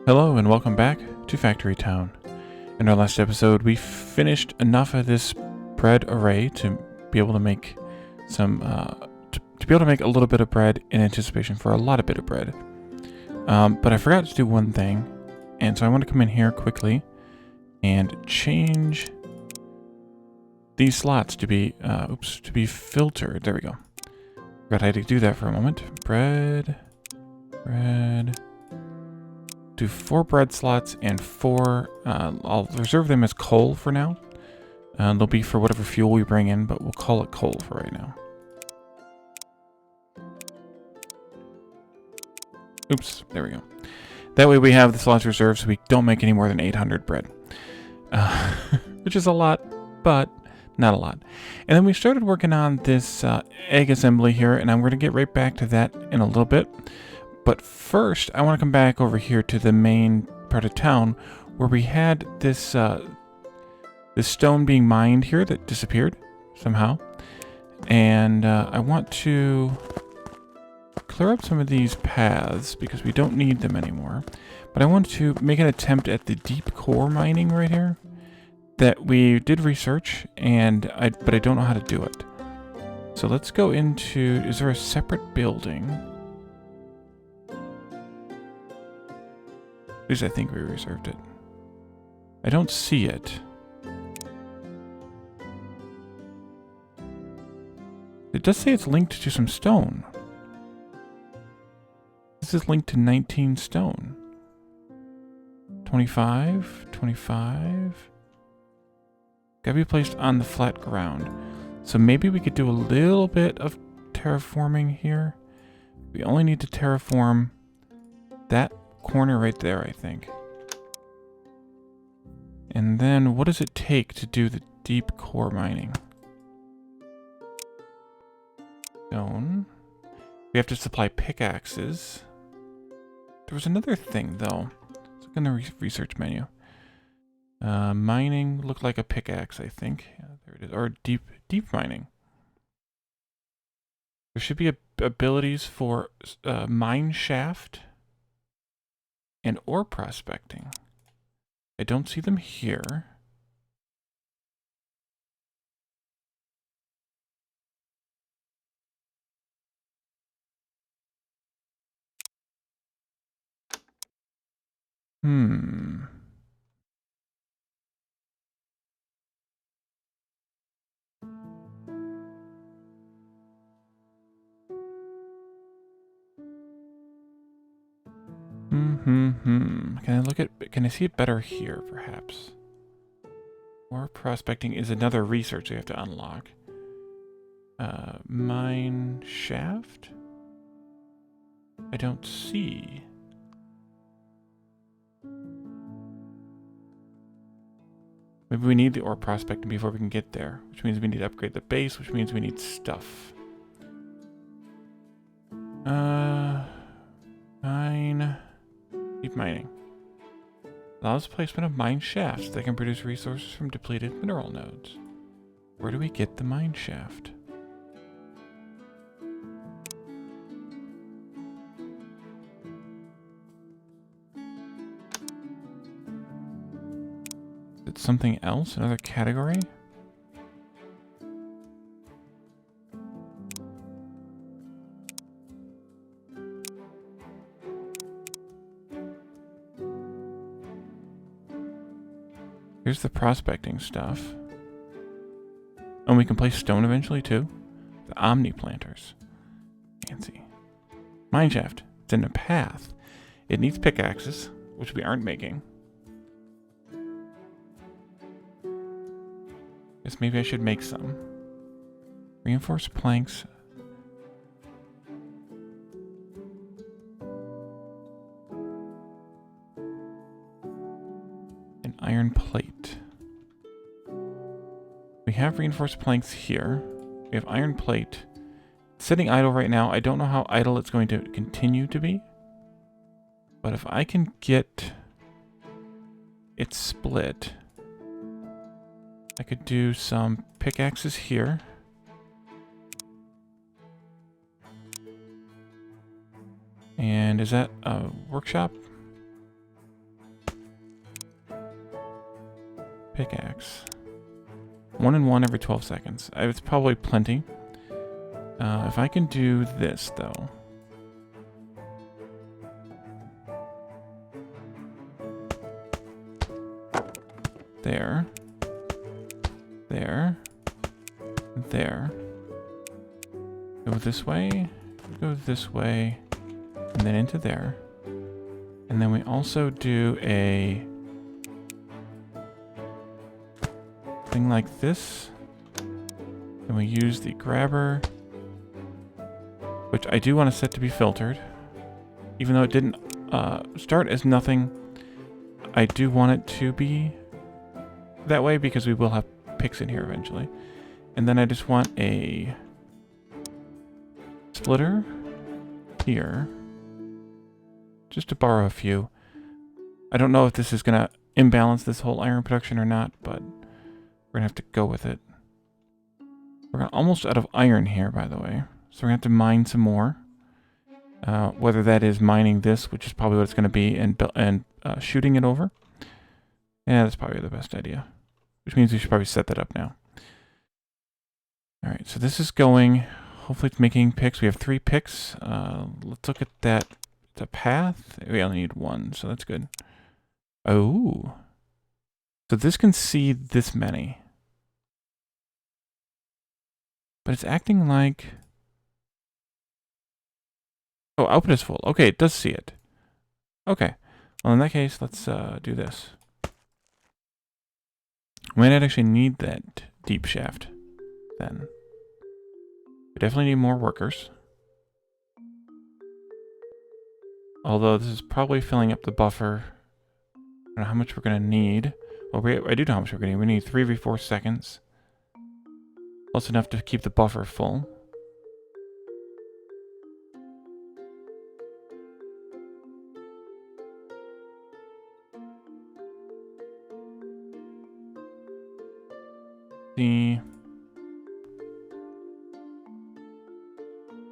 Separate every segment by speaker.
Speaker 1: Hello and welcome back to Factory Town. In our last episode, we finished enough of this bread array to be able to make some, to be able to make a little bit of bread in anticipation for a lot of bit of bread. But I forgot to do one thing, and so I want to come in here quickly and change these slots to be, to be filtered. There we go. Forgot how to do that for a moment. Bread. Do 4 bread slots and 4, I'll reserve them as coal for now. They'll be for whatever fuel we bring in, but we'll call it coal for right now. Oops, there we go. That way we have the slots reserved so we don't make any more than 800 bread. Which is a lot, but not a lot. And then we started working on this egg assembly here, and I'm going to get right back to that in a little bit. But first, I want to come back over here to the main part of town where we had this this stone being mined here that disappeared somehow. And I want to clear up some of these paths because we don't need them anymore. But I want to make an attempt at the deep core mining right here that we did research, but I don't know how to do it. So let's go into, is there a separate building? At least I think we reserved it. I don't see it. It does say it's linked to some stone. This is linked to 19 stone. 25, 25. Gotta be placed on the flat ground. So maybe we could do a little bit of terraforming here. We only need to terraform that corner right there, I think. And then what does it take to do the deep core mining? Stone. We have to supply pickaxes. There was another thing though. Let's look in the research menu. Mining looked like a pickaxe, I think. Yeah, there it is. Or deep mining. There should be abilities for mine shaft and ore prospecting. I don't see them here. Can I see it better here, perhaps? Ore prospecting is another research we have to unlock. Mine shaft? I don't see. Maybe we need the ore prospecting before we can get there, which means we need to upgrade the base, which means we need stuff. Mine. Deep mining. Allows placement of mine shafts that can produce resources from depleted mineral nodes. Where do we get the mine shaft? Is it something else? Another category? Here's the prospecting stuff. And we can place stone eventually too. The Omni planters. Fancy. Mineshaft. It's in a path. It needs pickaxes, which we aren't making. Guess maybe I should make some. Reinforced planks. Iron plate. We have reinforced planks here. We have iron plate. It's sitting idle right now. I don't know how idle it's going to continue to be. But if I can get it split, I could do some pickaxes here. And is that a workshop? pickaxe. 1 and 1 every 12 seconds. It's probably plenty. If I can do this, though. There. There. There. Go this way. Go this way. And then into there. And then we also do a thing like this. And we use the grabber, which I do want to set to be filtered. Even though it didn't start as nothing, I do want it to be that way because we will have picks in here eventually. And then I just want a splitter here, just to borrow a few. I don't know if this is going to imbalance this whole iron production or not, but we're going to have to go with it. We're almost out of iron here, by the way. So we're going to have to mine some more. Whether that is mining this, which is probably what it's going to be, and shooting it over. Yeah, that's probably the best idea. Which means we should probably set that up now. Alright, so this is going. Hopefully it's making picks. We have 3 picks. Let's look at that. It's a path. We only need 1, so that's good. Oh. So this can see this many. But it's acting like... Oh, output is full. Okay, it does see it. Okay. Well, in that case, let's do this. We might actually need that deep shaft then. We definitely need more workers. Although this is probably filling up the buffer. I don't know how much we're going to need. Well, I do know how much we're going to need. We need 3 every 4 seconds. Plus enough to keep the buffer full. We're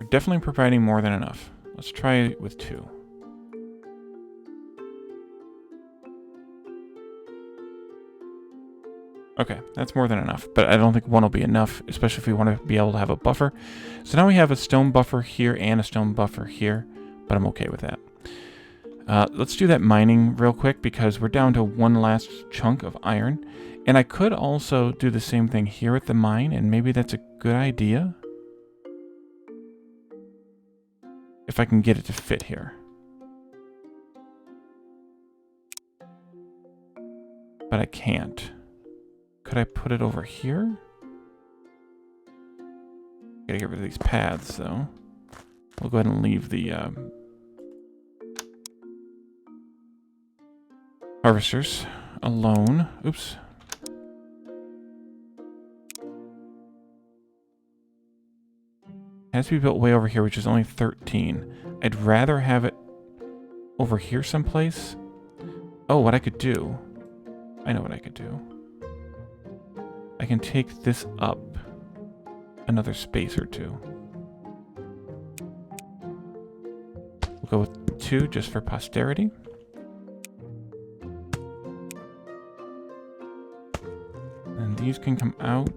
Speaker 1: definitely providing more than enough. Let's try it with 2. Okay, that's more than enough, but I don't think 1 will be enough, especially if we want to be able to have a buffer. So now we have a stone buffer here and a stone buffer here, but I'm okay with that. Let's do that mining real quick because we're down to 1 last chunk of iron. And I could also do the same thing here at the mine, and maybe that's a good idea. If I can get it to fit here. But I can't. Could I put it over here? Gotta get rid of these paths, though. We'll go ahead and leave the harvesters alone. Oops. It has to be built way over here, which is only 13. I'd rather have it over here someplace. Oh, what I could do. I know what I could do. I can take this up another space or 2. We'll go with 2 just for posterity. And these can come out.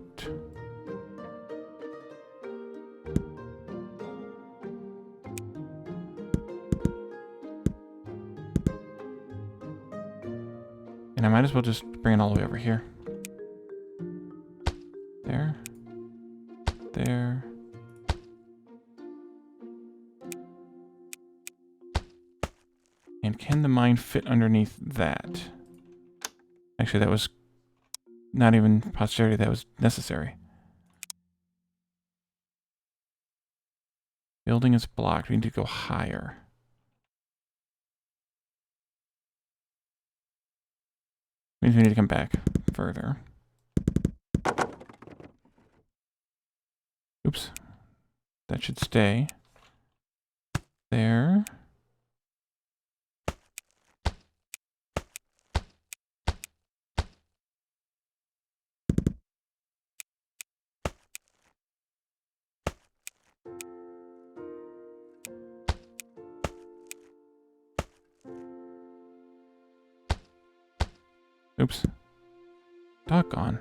Speaker 1: And I might as well just bring it all the way over here. There. There. And can the mine fit underneath that? Actually, that was not even posterity, that was necessary. Building is blocked. We need to go higher. Means we need to come back further. Oops. That should stay. There. Oops. Doggone.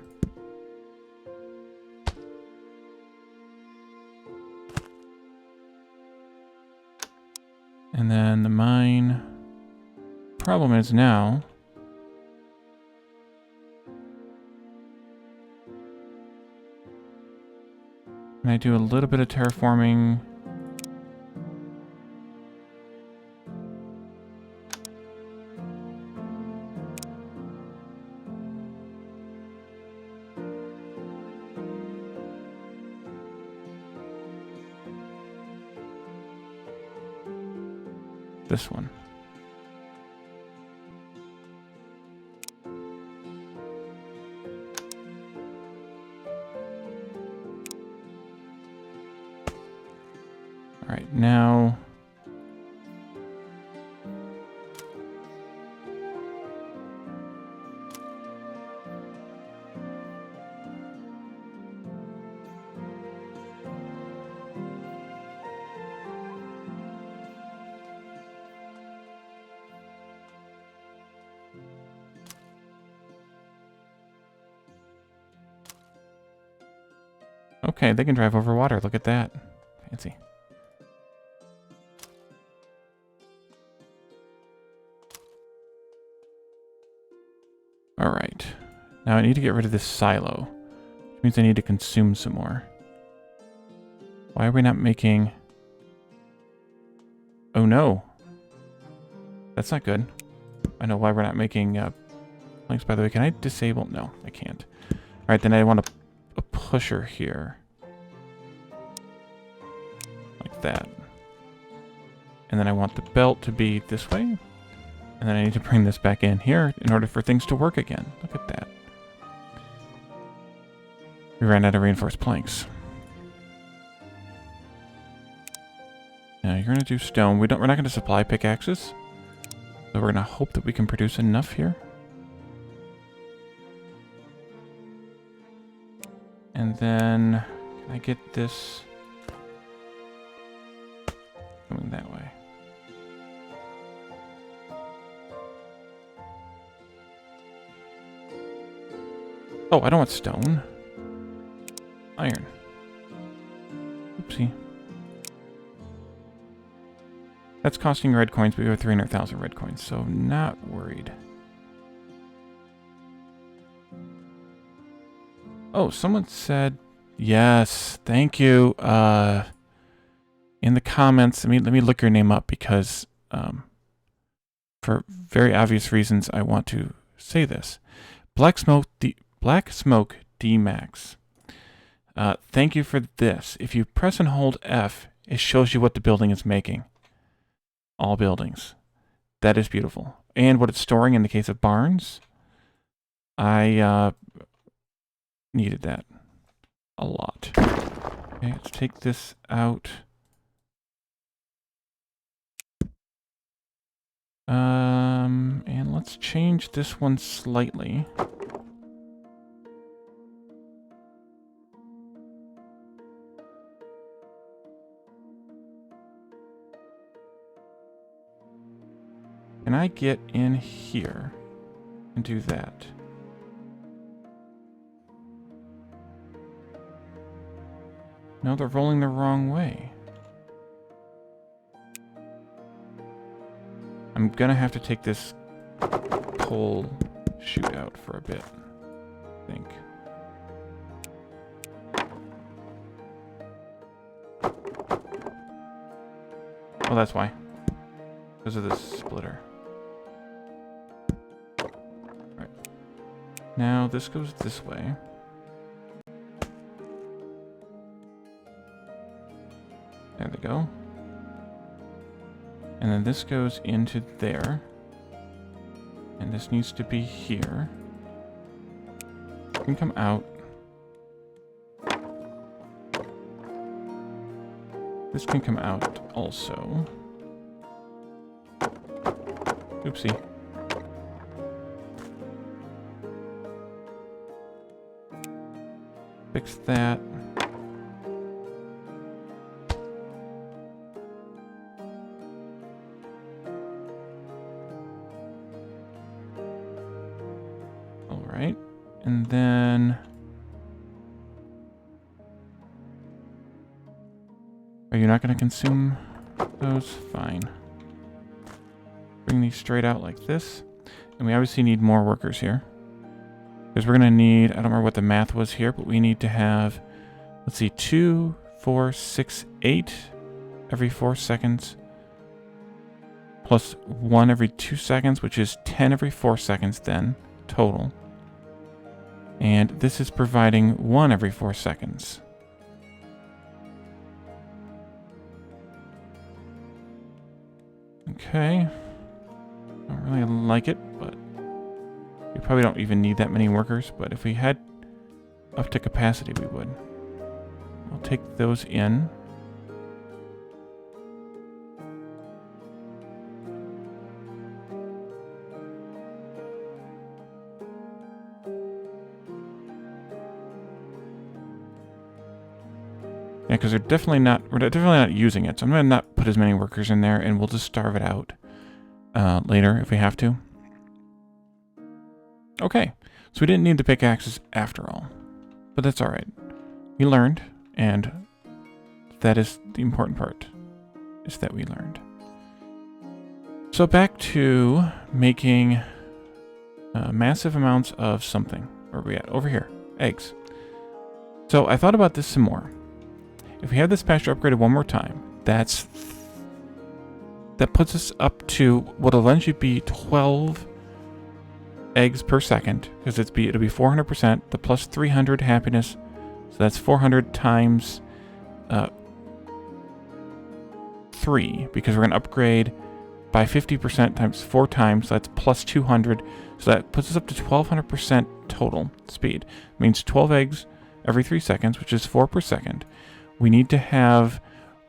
Speaker 1: And then the mine. Problem is now. Can I do a little bit of terraforming? This one. All right, now okay, they can drive over water. Look at that. Fancy. All right. Now I need to get rid of this silo, which means I need to consume some more. Why are we not making... Oh no. That's not good. I know why we're not making planks, by the way. Can I disable? No, I can't. All right, then I want a pusher here. Like that. And then I want the belt to be this way. And then I need to bring this back in here in order for things to work again. Look at that. We ran out of reinforced planks. Now you're going to do stone. We're not going to supply pickaxes. So we're going to hope that we can produce enough here. And then can I get this going that way? Oh, I don't want stone. Iron. Oopsie. That's costing red coins, but we have 300,000 red coins, so not worried. Oh, someone said yes. Thank you. In the comments, let me look your name up because for very obvious reasons I want to say this. Black Smoke D Max. Thank you for this. If you press and hold F, it shows you what the building is making. All buildings. That is beautiful. And what it's storing in the case of barns. I needed that a lot. Okay, let's take this out. And let's change this one slightly. Can I get in here and do that? No, they're rolling the wrong way. I'm gonna have to take this coal chute out for a bit, I think. Oh, that's why. Because of this splitter. Alright. Now this goes this way. There they go. And then this goes into there. And this needs to be here. It can come out. This can come out also. Oopsie. Fix that. And then... Are you not going to consume those? Fine. Bring these straight out like this. And we obviously need more workers here. Because we're going to need, I don't remember what the math was here, but we need to have, let's see, 2, 4, 6, 8 every 4 seconds. Plus 1 every 2 seconds, which is 10 every 4 seconds then, total. And this is providing 1 every 4 seconds. Okay. Don't really like it, but we probably don't even need that many workers, but if we had up to capacity, we would. We'll take those in. Yeah, because we're definitely not using it, so I'm going to not put as many workers in there, and we'll just starve it out later if we have to. Okay, so we didn't need the pickaxes after all, but that's all right. We learned, and that is the important part, is that we learned. So back to making massive amounts of something. Where are we at? Over here, eggs. So I thought about this some more. If we have this pasture upgraded one more time, that puts us up to what'll eventually be 12 eggs per second, because it'll be 400%, the plus 300 happiness, so that's 400 times 3, because we're going to upgrade by 50% times 4 times, so that's plus 200, so that puts us up to 1200% total speed. It means 12 eggs every 3 seconds, which is 4 per second. We need to have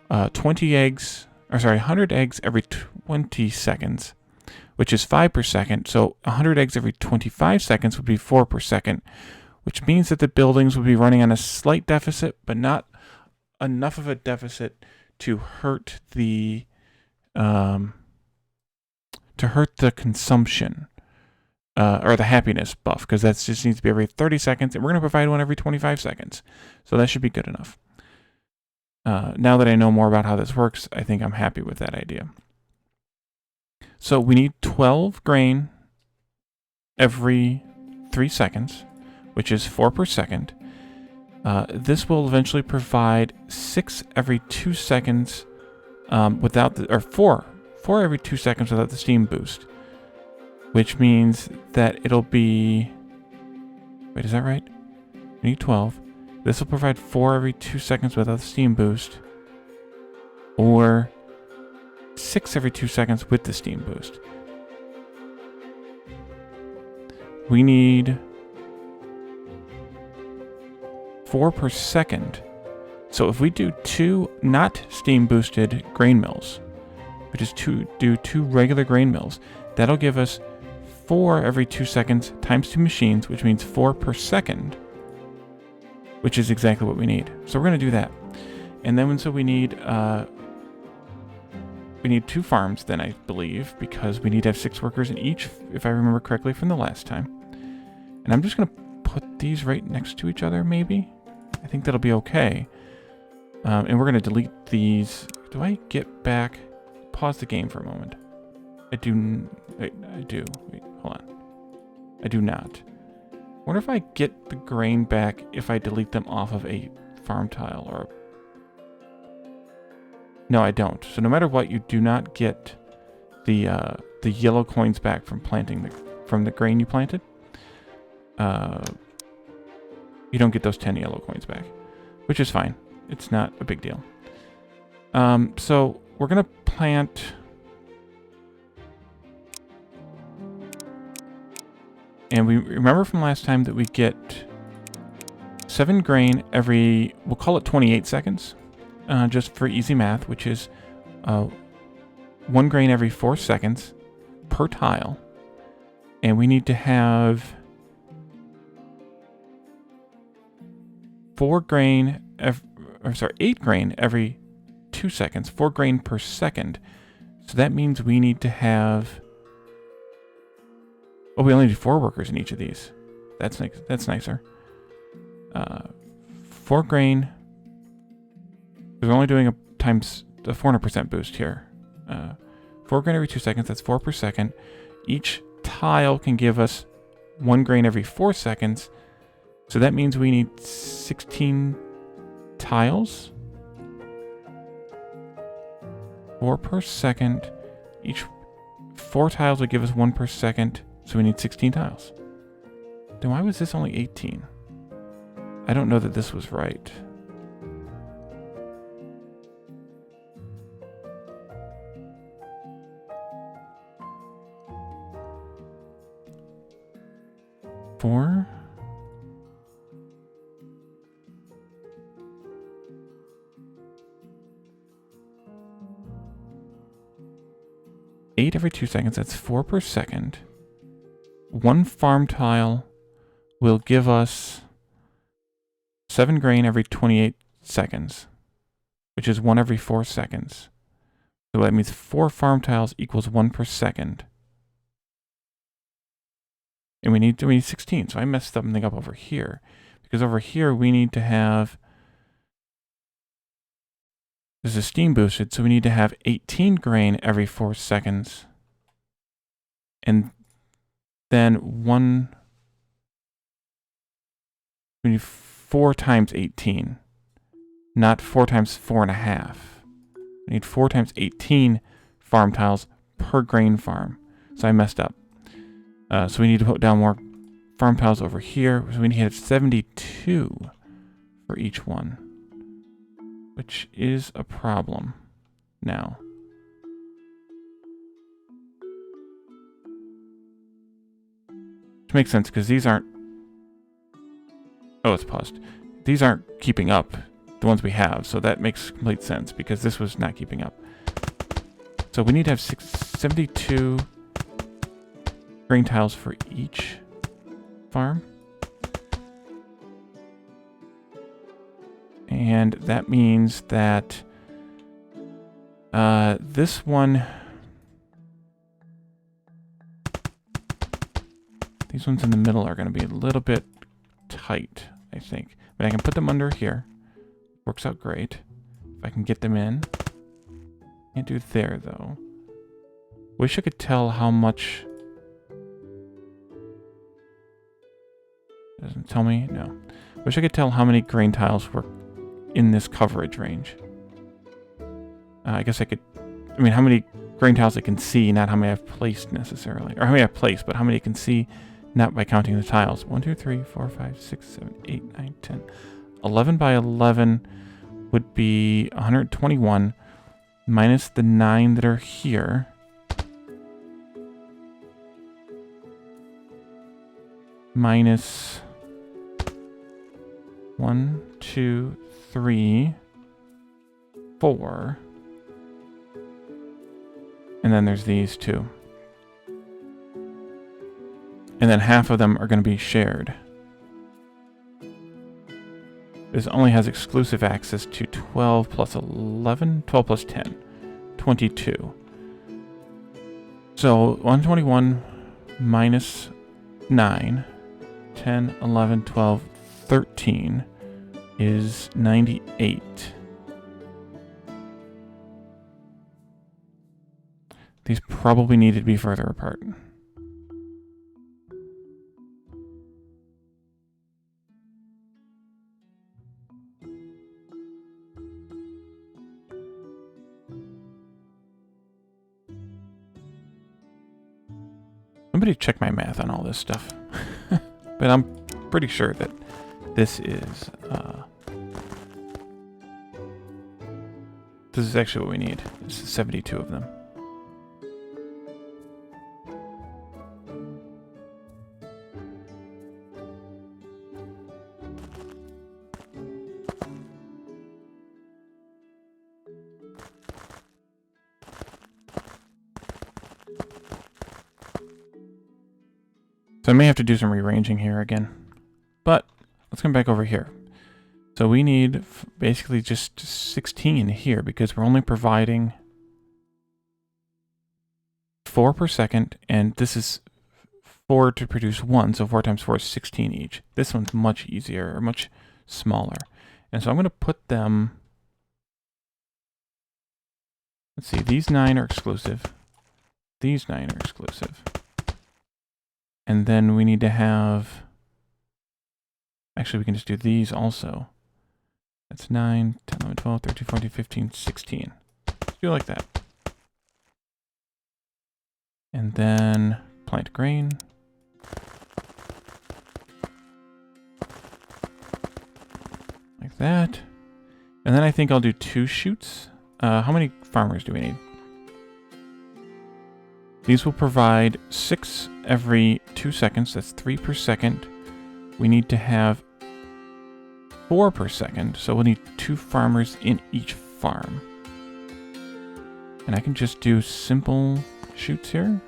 Speaker 1: 100 eggs every 20 seconds, which is 5 per second. So 100 eggs every 25 seconds would be 4 per second, which means that the buildings would be running on a slight deficit, but not enough of a deficit to hurt the consumption or the happiness buff, because that just needs to be every 30 seconds, and we're going to provide one every 25 seconds. So that should be good enough. Now that I know more about how this works, I think I'm happy with that idea. So we need 12 grain every 3 seconds, which is 4 per second. This will eventually provide 6 every 2 seconds without the, or 4 every 2 seconds without the steam boost, which means that it'll be, wait, is that right? We need 12. This will provide 4 every 2 seconds without the steam boost, or 6 every 2 seconds with the steam boost. We need 4 per second. So if we do 2 not steam boosted grain mills, we just do 2 regular grain mills, that'll give us 4 every 2 seconds times 2 machines, which means 4 per second, which is exactly what we need. So we're going to do that. And then we need 2 farms then, I believe, because we need to have 6 workers in each, if I remember correctly from the last time. And I'm just going to put these right next to each other, maybe? I think that'll be okay. And we're going to delete these. Do I get back? Pause the game for a moment. I do. Wait, hold on. I do not. I wonder if I get the grain back if I delete them off of a farm tile or... No, I don't. So no matter what, you do not get the yellow coins back from planting from the grain you planted. You don't get those 10 yellow coins back, which is fine. It's not a big deal. So we're gonna plant. And we remember from last time that we get 7 grain every, we'll call it 28 seconds, just for easy math, which is 1 grain every 4 seconds per tile. And we need to have 8 grain every 2 seconds, 4 grain per second. So that means we need to have, oh, we only need 4 workers in each of these. That's nice. That's nicer. 4 grain. We're only doing a times the 400% boost here. 4 grain every 2 seconds. That's 4 per second. Each tile can give us 1 grain every 4 seconds. So that means we need 16 tiles. 4 per second. Each 4 tiles would give us 1 per second. So we need 16 tiles. Then why was this only 18? I don't know that this was right. Four. Eight every 2 seconds. That's 4 per second. 1 farm tile will give us 7 grain every 28 seconds, which is 1 every 4 seconds. So that means 4 farm tiles equals 1 per second. And we need 16. So I messed something up over here. Because over here we need to have... This is steam boosted, so we need to have 18 grain every 4 seconds. And then we need 4 times 18. Not 4 times 4.5. We need 4 times 18 farm tiles per grain farm. So I messed up. So we need to put down more farm tiles over here. So we need to have 72 for each one, which is a problem now. Which makes sense because these aren't... Oh, it's paused. These aren't keeping up, the ones we have. So that makes complete sense because this was not keeping up. So we need to have 72 grain tiles for each farm. And that means that this one... These ones in the middle are going to be a little bit tight, I think. But I can put them under here. Works out great. If I can get them in. Can't do there, though. Wish I could tell how much... Doesn't tell me? No. Wish I could tell how many grain tiles were in this coverage range. I guess I could... I mean, how many grain tiles I can see, not how many I've placed necessarily. Or how many I've placed, but how many I can see, not by counting the tiles. 1, 2, 3, 4, 5, 6, 7, 8, 9, 10. 11 by 11 would be 121 minus the 9 that are here. Minus 1, 2, 3, 4. And then there's these two. And then half of them are going to be shared. This only has exclusive access to 12 plus 11, 12 plus 10, 22. So 121 minus 9, 10, 11, 12, 13 is 98. These probably needed to be further apart. Somebody check my math on all this stuff. But I'm pretty sure that this is actually what we need. This is 72 of them. So I may have to do some rearranging here again. But let's come back over here. So we need basically just 16 here because we're only providing 4 per second, and this is 4 to produce 1, so 4 times 4 is 16 each. This one's much easier, or much smaller. And so I'm going to put them... Let's see, these 9 are exclusive. These 9 are exclusive. And then we need to have... Actually, we can just do these also. That's 9, 10, 11, 12, 13, 14, 15, 16. Let's do it like that. And then plant grain. Like that. And then I think I'll do 2 shoots. How many farmers do we need? These will provide 6 every 2 seconds. That's 3 per second. We need to have 4 per second. So we'll need 2 farmers in each farm. And I can just do simple shoots here.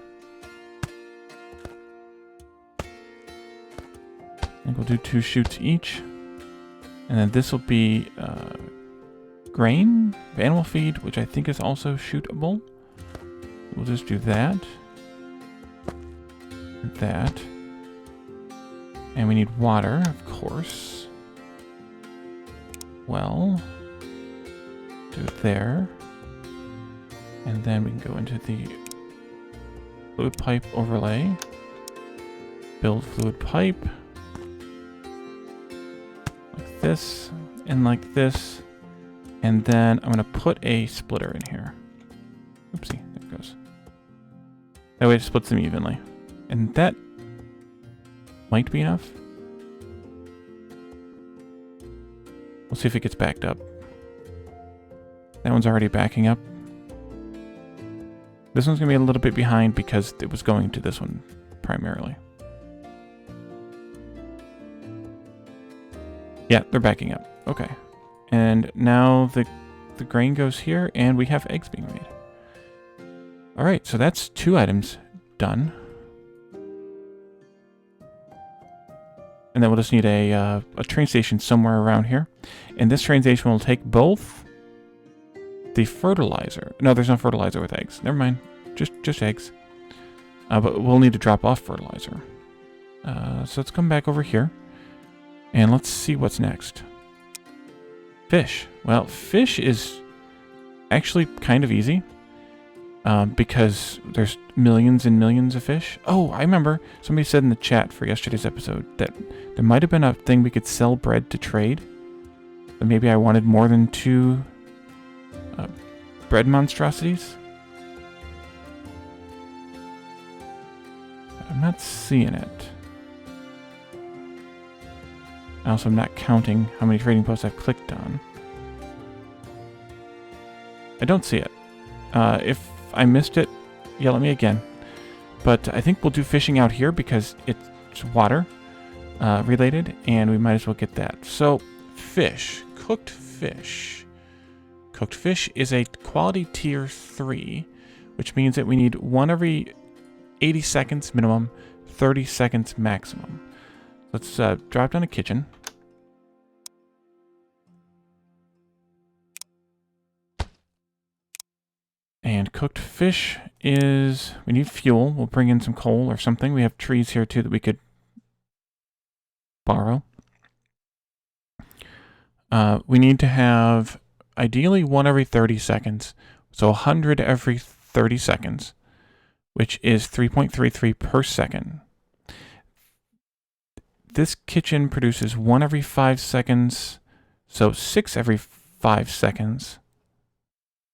Speaker 1: I think we'll do 2 shoots each. And then this will be grain, animal feed, which I think is also shootable. We'll just do that. And that. And we need water, of course. Well, do it there. And then we can go into the fluid pipe overlay. Build fluid pipe. Like this, and like this. And then I'm going to put a splitter in here. Oopsie, there it goes. That way it splits them evenly. And that might be enough. We'll see if it gets backed up. That one's already backing up. This one's going to be a little bit behind because it was going to this one primarily. Yeah, they're backing up. Okay. And now the grain goes here, and we have eggs being made. All right, so that's 2 items done. And then we'll just need a train station somewhere around here. And this train station will take both the fertilizer. No, there's no fertilizer with eggs. Never mind. Just eggs. But we'll need to drop off fertilizer. So let's come back over here. And let's see what's next. Fish. Well, fish is actually kind of easy. Because there's millions and millions of fish. Oh, I remember. Somebody said in the chat for yesterday's episode that there might have been a thing we could sell bread to trade. But maybe I wanted more than 2 bread monstrosities. I'm not seeing it. Also, I'm not counting how many trading posts I've clicked on. I don't see it. If I missed it, yell at me again. But I think we'll do fishing out here because it's water related, and we might as well get that. So, fish. Cooked fish. Cooked fish is a quality tier 3, which means that we need 1 every 80 seconds minimum, 30 seconds maximum. Let's drop down a kitchen. And cooked fish is... We need fuel. We'll bring in some coal or something. We have trees here, too, that we could borrow. We need to have, ideally, 1 every 30 seconds. So 100 every 30 seconds, which is 3.33 per second. This kitchen produces 1 every 5 seconds, so 6 every 5 seconds.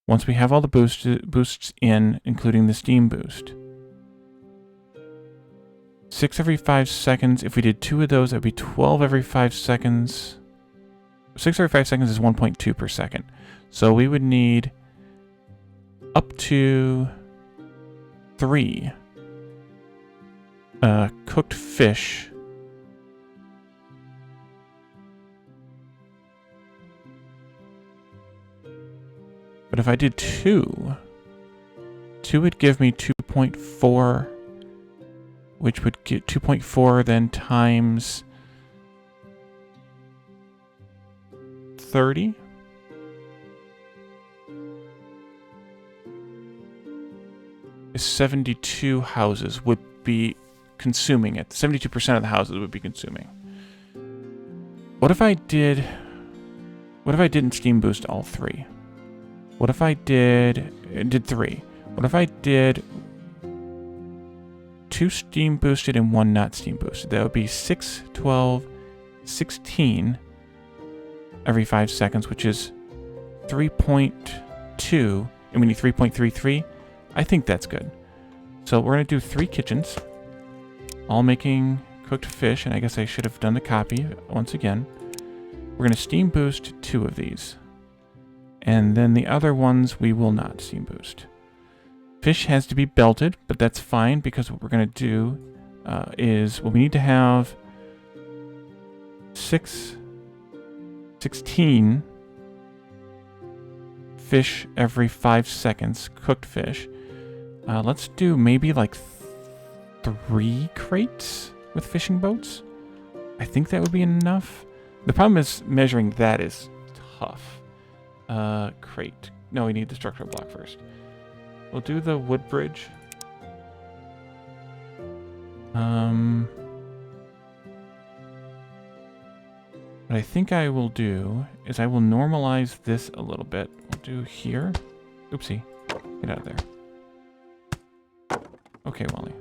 Speaker 1: Once we have all the boosts in, including the steam boost. 6 every 5 seconds. If we did 2 of those, that would be 12 every 5 seconds. 6 every 5 seconds is 1.2 per second. So we would need up to 3 cooked fish. But if I did 2 would give me 2.4, which would get 2.4 then times 30. Is 72 houses would be consuming it. 72% of the houses would be consuming. What if I didn't steam boost all 3? What if I did 3? What if I did 2 steam boosted and 1 not steam boosted? That would be 6, 12, 16 every 5 seconds, which is 3.2, and we need 3.33. I think that's good. So we're going to do 3 kitchens, all making cooked fish, and I guess I should have done the copy once again. We're going to steam boost 2 of these, and then the other ones we will not steam boost. Fish has to be belted, but that's fine, because what we're going to do is, well, we need to have 16 fish every 5 seconds, cooked fish. Let's do maybe like 3 crates with fishing boats. I think that would be enough. The problem is measuring that is tough. Crate. No, we need the structural block first. We'll do the wood bridge. What I think I will do is I will normalize this a little bit. We'll do here. Oopsie. Get out of there. Okay, Wally.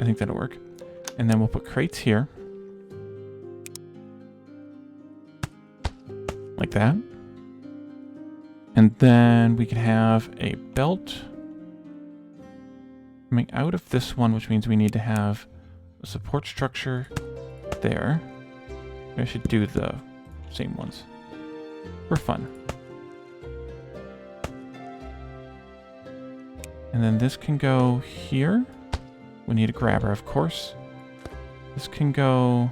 Speaker 1: I think that'll work. And then we'll put crates here. Like that. And then we can have a belt coming out of this one, which means we need to have a support structure there. I should do the same ones for fun. And then this can go here. We need a grabber, of course. This can go...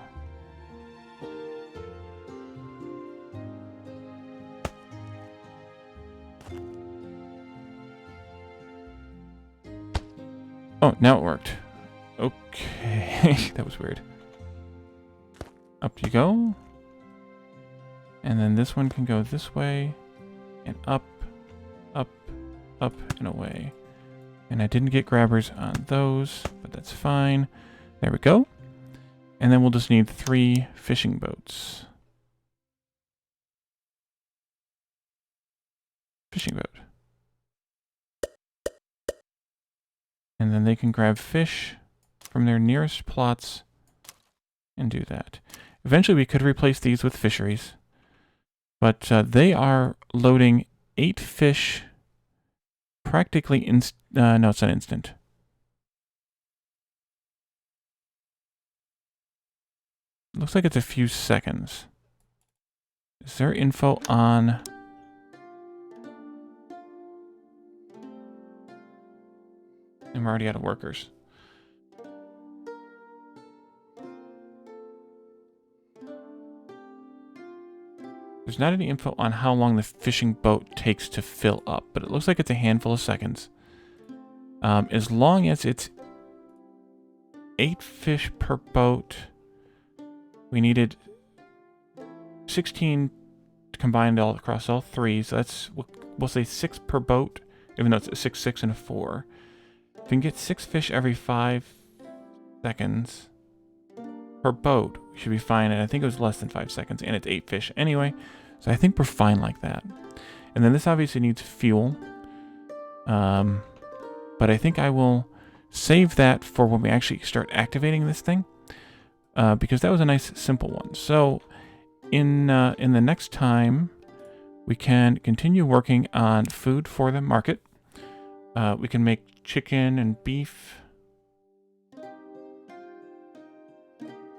Speaker 1: Oh, now it worked. Okay, that was weird. Up you go. And then this one can go this way. And up, up, up, and away. And I didn't get grabbers on those, but that's fine. There we go. And then we'll just need 3 fishing boats. Fishing boat. And then they can grab fish from their nearest plots and do that. Eventually we could replace these with fisheries. But they are loading 8 fish practically no, it's not instant. Looks like it's a few seconds. Is there info on... I'm already out of workers. There's not any info on how long the fishing boat takes to fill up, but it looks like it's a handful of seconds. As long as it's 8 fish per boat, we needed 16 combined all across all 3, so that's, we'll say 6 per boat, even though it's a 6, 6, and a 4. If we can get 6 fish every 5 seconds per boat, we should be fine. And I think it was less than 5 seconds, and it's 8 fish anyway. So I think we're fine like that. And then this obviously needs fuel. But I think I will save that for when we actually start activating this thing. Because that was a nice, simple one. So in the next time, we can continue working on food for the market. We can make chicken and beef,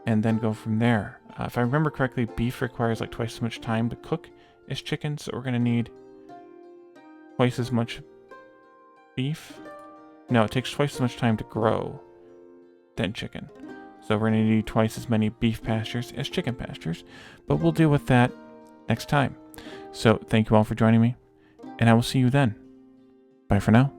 Speaker 1: and then go from there. If I remember correctly, beef requires like twice as much time to cook as chicken, so we're going to need twice as much beef. No, it takes twice as much time to grow than chicken. So we're going to need twice as many beef pastures as chicken pastures, but we'll deal with that next time. So thank you all for joining me, and I will see you then. Bye for now.